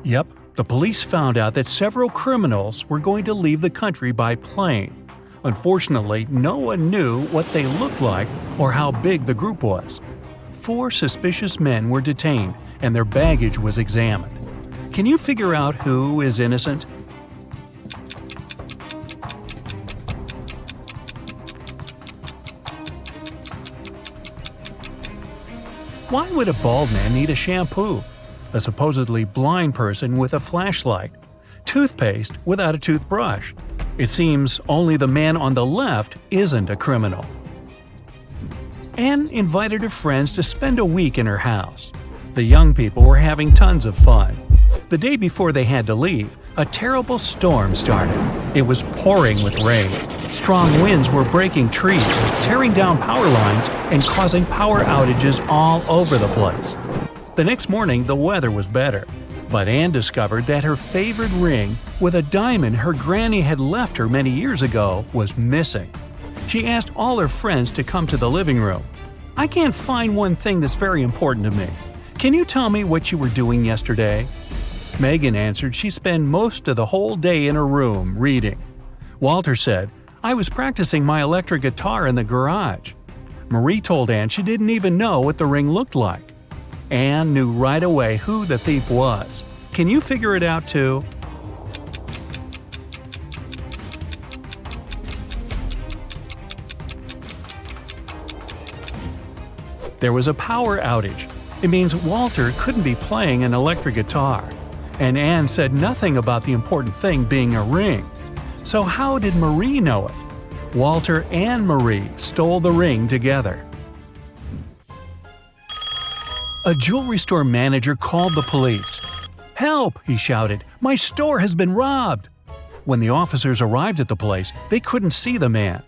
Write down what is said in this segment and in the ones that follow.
Yep, the police found out that several criminals were going to leave the country by plane. Unfortunately, no one knew what they looked like or how big the group was. 4 suspicious men were detained and their baggage was examined. Can you figure out who is innocent? Why would a bald man need a shampoo? A supposedly blind person with a flashlight? Toothpaste without a toothbrush? It seems only the man on the left isn't a criminal. Anne invited her friends to spend a week in her house. The young people were having tons of fun. The day before they had to leave, a terrible storm started. It was pouring with rain. Strong winds were breaking trees, tearing down power lines, and causing power outages all over the place. The next morning, the weather was better, but Anne discovered that her favorite ring with a diamond her granny had left her many years ago was missing. She asked all her friends to come to the living room. "I can't find one thing that's very important to me. Can you tell me what you were doing yesterday?" Megan answered she spent most of the whole day in her room reading. Walter said, "I was practicing my electric guitar in the garage." Marie told Anne she didn't even know what the ring looked like. Anne knew right away who the thief was. Can you figure it out too? There was a power outage. It means Walter couldn't be playing an electric guitar. And Anne said nothing about the important thing being a ring. So how did Marie know it? Walter and Marie stole the ring together. A jewelry store manager called the police. "Help!" he shouted. "My store has been robbed!" When the officers arrived at the place, they couldn't see the man.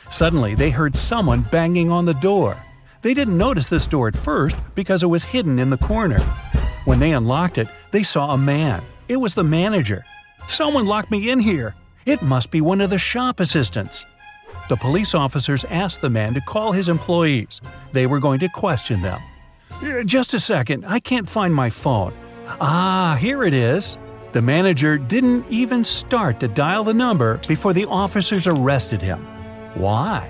Suddenly, they heard someone banging on the door. They didn't notice this door at first because it was hidden in the corner. When they unlocked it, they saw a man. It was the manager. "Someone locked me in here. It must be one of the shop assistants." The police officers asked the man to call his employees. They were going to question them. "Just a second, I can't find my phone." "Ah, here it is." The manager didn't even start to dial the number before the officers arrested him. Why?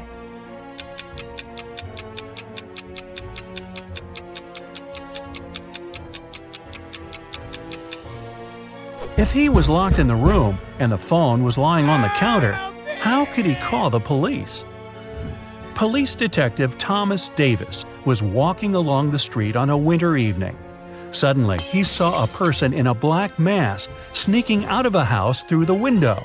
If he was locked in the room and the phone was lying on the counter, how could he call the police? Police Detective Thomas Davis was walking along the street on a winter evening. Suddenly, he saw a person in a black mask sneaking out of a house through the window.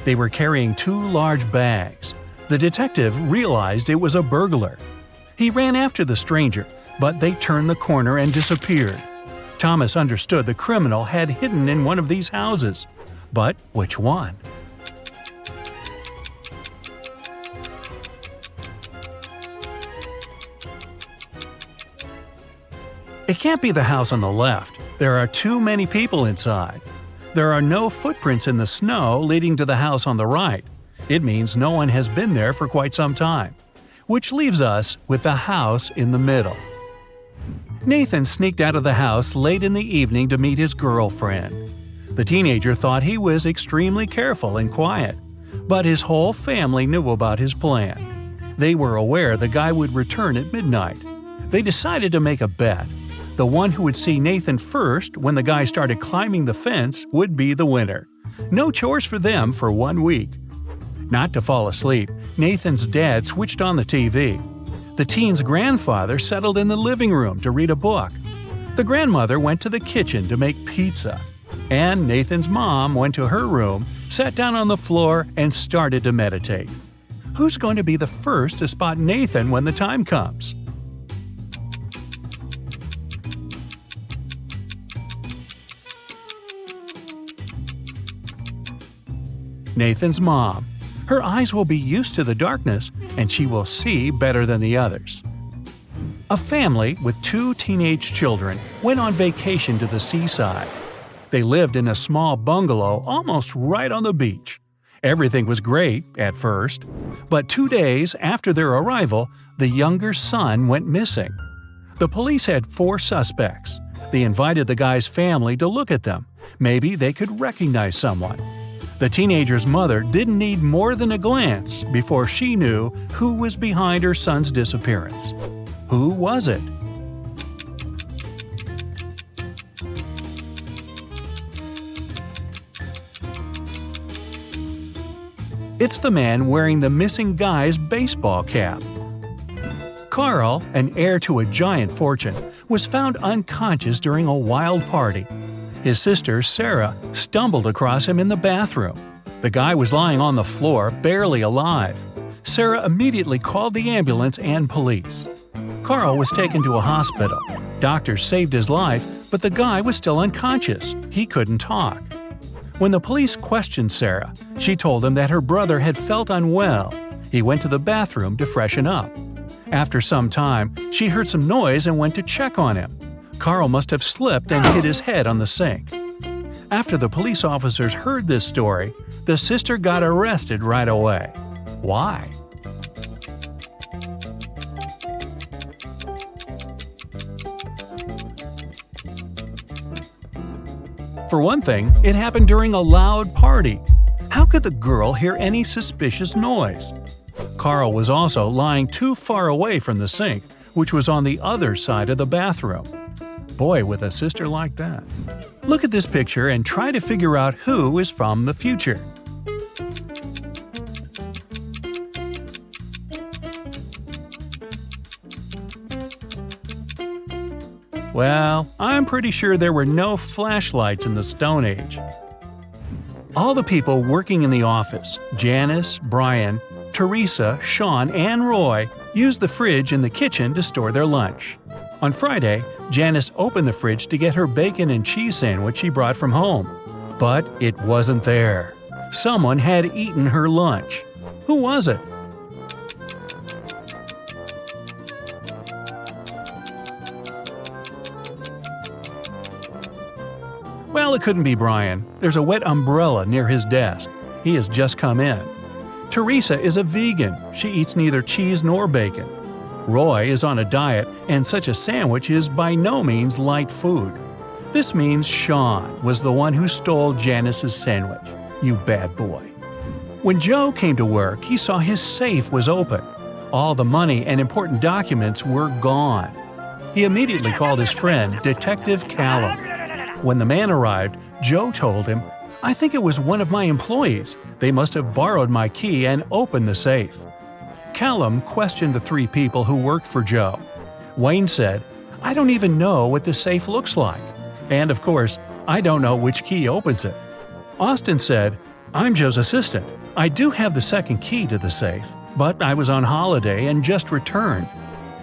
They were carrying 2 large bags. The detective realized it was a burglar. He ran after the stranger, but they turned the corner and disappeared. Thomas understood the criminal had hidden in one of these houses. But which one? It can't be the house on the left. There are too many people inside. There are no footprints in the snow leading to the house on the right. It means no one has been there for quite some time. Which leaves us with the house in the middle. Nathan sneaked out of the house late in the evening to meet his girlfriend. The teenager thought he was extremely careful and quiet, but his whole family knew about his plan. They were aware the guy would return at midnight. They decided to make a bet. The one who would see Nathan first when the guy started climbing the fence would be the winner. No chores for them for 1 week. Not to fall asleep, Nathan's dad switched on the TV. The teen's grandfather settled in the living room to read a book. The grandmother went to the kitchen to make pizza. And Nathan's mom went to her room, sat down on the floor, and started to meditate. Who's going to be the first to spot Nathan when the time comes? Nathan's mom. Her eyes will be used to the darkness, and she will see better than the others. A family with 2 teenage children went on vacation to the seaside. They lived in a small bungalow almost right on the beach. Everything was great at first, but 2 days after their arrival, the younger son went missing. The police had 4 suspects. They invited the guy's family to look at them. Maybe they could recognize someone. The teenager's mother didn't need more than a glance before she knew who was behind her son's disappearance. Who was it? It's the man wearing the missing guy's baseball cap. Carl, an heir to a giant fortune, was found unconscious during a wild party. His sister, Sarah, stumbled across him in the bathroom. The guy was lying on the floor, barely alive. Sarah immediately called the ambulance and police. Carl was taken to a hospital. Doctors saved his life, but the guy was still unconscious. He couldn't talk. When the police questioned Sarah, she told them that her brother had felt unwell. He went to the bathroom to freshen up. After some time, she heard some noise and went to check on him. Carl must have slipped and hit his head on the sink. After the police officers heard this story, the sister got arrested right away. Why? For one thing, it happened during a loud party. How could the girl hear any suspicious noise? Carl was also lying too far away from the sink, which was on the other side of the bathroom. Boy, with a sister like that. Look at this picture and try to figure out who is from the future. Well, I'm pretty sure there were no flashlights in the Stone Age. All the people working in the office, Janice, Brian, Teresa, Sean, and Roy, used the fridge in the kitchen to store their lunch. On Friday, Janice opened the fridge to get her bacon and cheese sandwich she brought from home. But it wasn't there. Someone had eaten her lunch. Who was it? Well, it couldn't be Brian. There's a wet umbrella near his desk. He has just come in. Teresa is a vegan. She eats neither cheese nor bacon. Roy is on a diet, and such a sandwich is by no means light food. This means Sean was the one who stole Janice's sandwich. You bad boy. When Joe came to work, he saw his safe was open. All the money and important documents were gone. He immediately called his friend, Detective Callum. When the man arrived, Joe told him, "I think it was one of my employees. They must have borrowed my key and opened the safe." Callum questioned the three people who worked for Joe. Wayne said, "I don't even know what the safe looks like. And of course, I don't know which key opens it." Austin said, "I'm Joe's assistant. I do have the second key to the safe, but I was on holiday and just returned."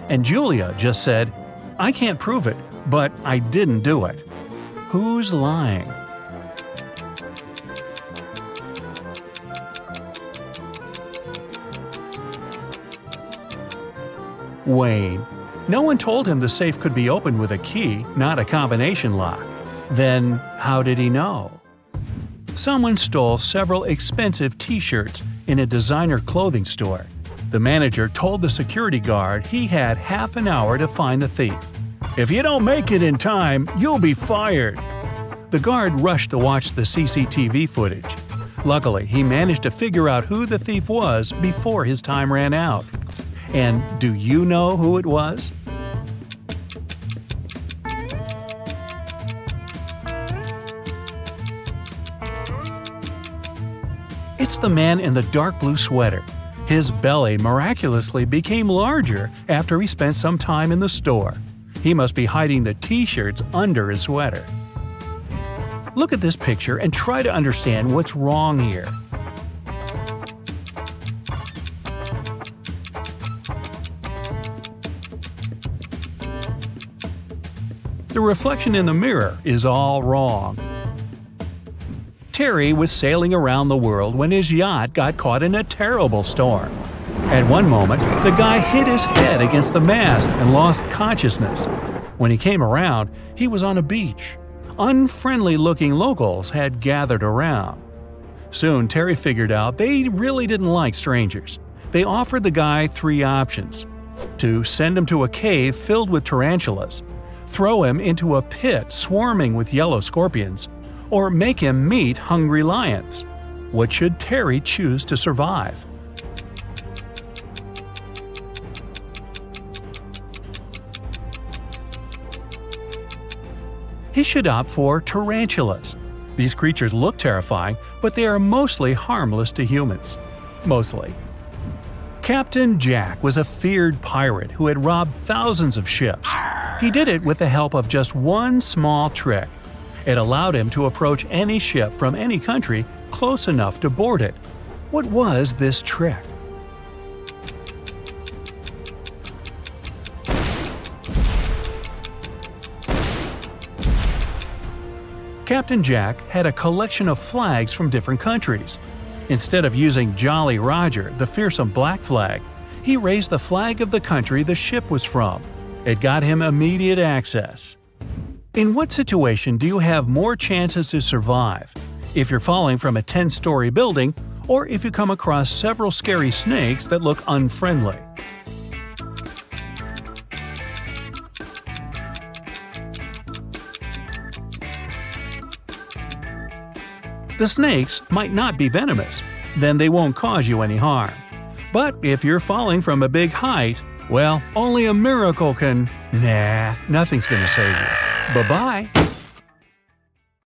And Julia just said, "I can't prove it, but I didn't do it." Who's lying? Wayne. No one told him the safe could be opened with a key, not a combination lock. Then, how did he know? Someone stole several expensive t-shirts in a designer clothing store. The manager told the security guard he had half an hour to find the thief. "If you don't make it in time, you'll be fired." The guard rushed to watch the CCTV footage. Luckily, he managed to figure out who the thief was before his time ran out. And do you know who it was? It's the man in the dark blue sweater. His belly miraculously became larger after he spent some time in the store. He must be hiding the t-shirts under his sweater. Look at this picture and try to understand what's wrong here. The reflection in the mirror is all wrong. Terry was sailing around the world when his yacht got caught in a terrible storm. At one moment, the guy hit his head against the mast and lost consciousness. When he came around, he was on a beach. Unfriendly-looking locals had gathered around. Soon, Terry figured out they really didn't like strangers. They offered the guy three options: to send him to a cave filled with tarantulas, throw him into a pit swarming with yellow scorpions, or make him meet hungry lions? What should Terry choose to survive? He should opt for tarantulas. These creatures look terrifying, but they are mostly harmless to humans. Mostly. Captain Jack was a feared pirate who had robbed thousands of ships. He did it with the help of just one small trick. It allowed him to approach any ship from any country close enough to board it. What was this trick? Captain Jack had a collection of flags from different countries. Instead of using Jolly Roger, the fearsome black flag, he raised the flag of the country the ship was from. It got him immediate access. In what situation do you have more chances to survive? If you're falling from a 10-story building, or if you come across several scary snakes that look unfriendly? The snakes might not be venomous, then they won't cause you any harm. But if you're falling from a big height, well, only a miracle can… Nah, nothing's gonna save you. Bye-bye!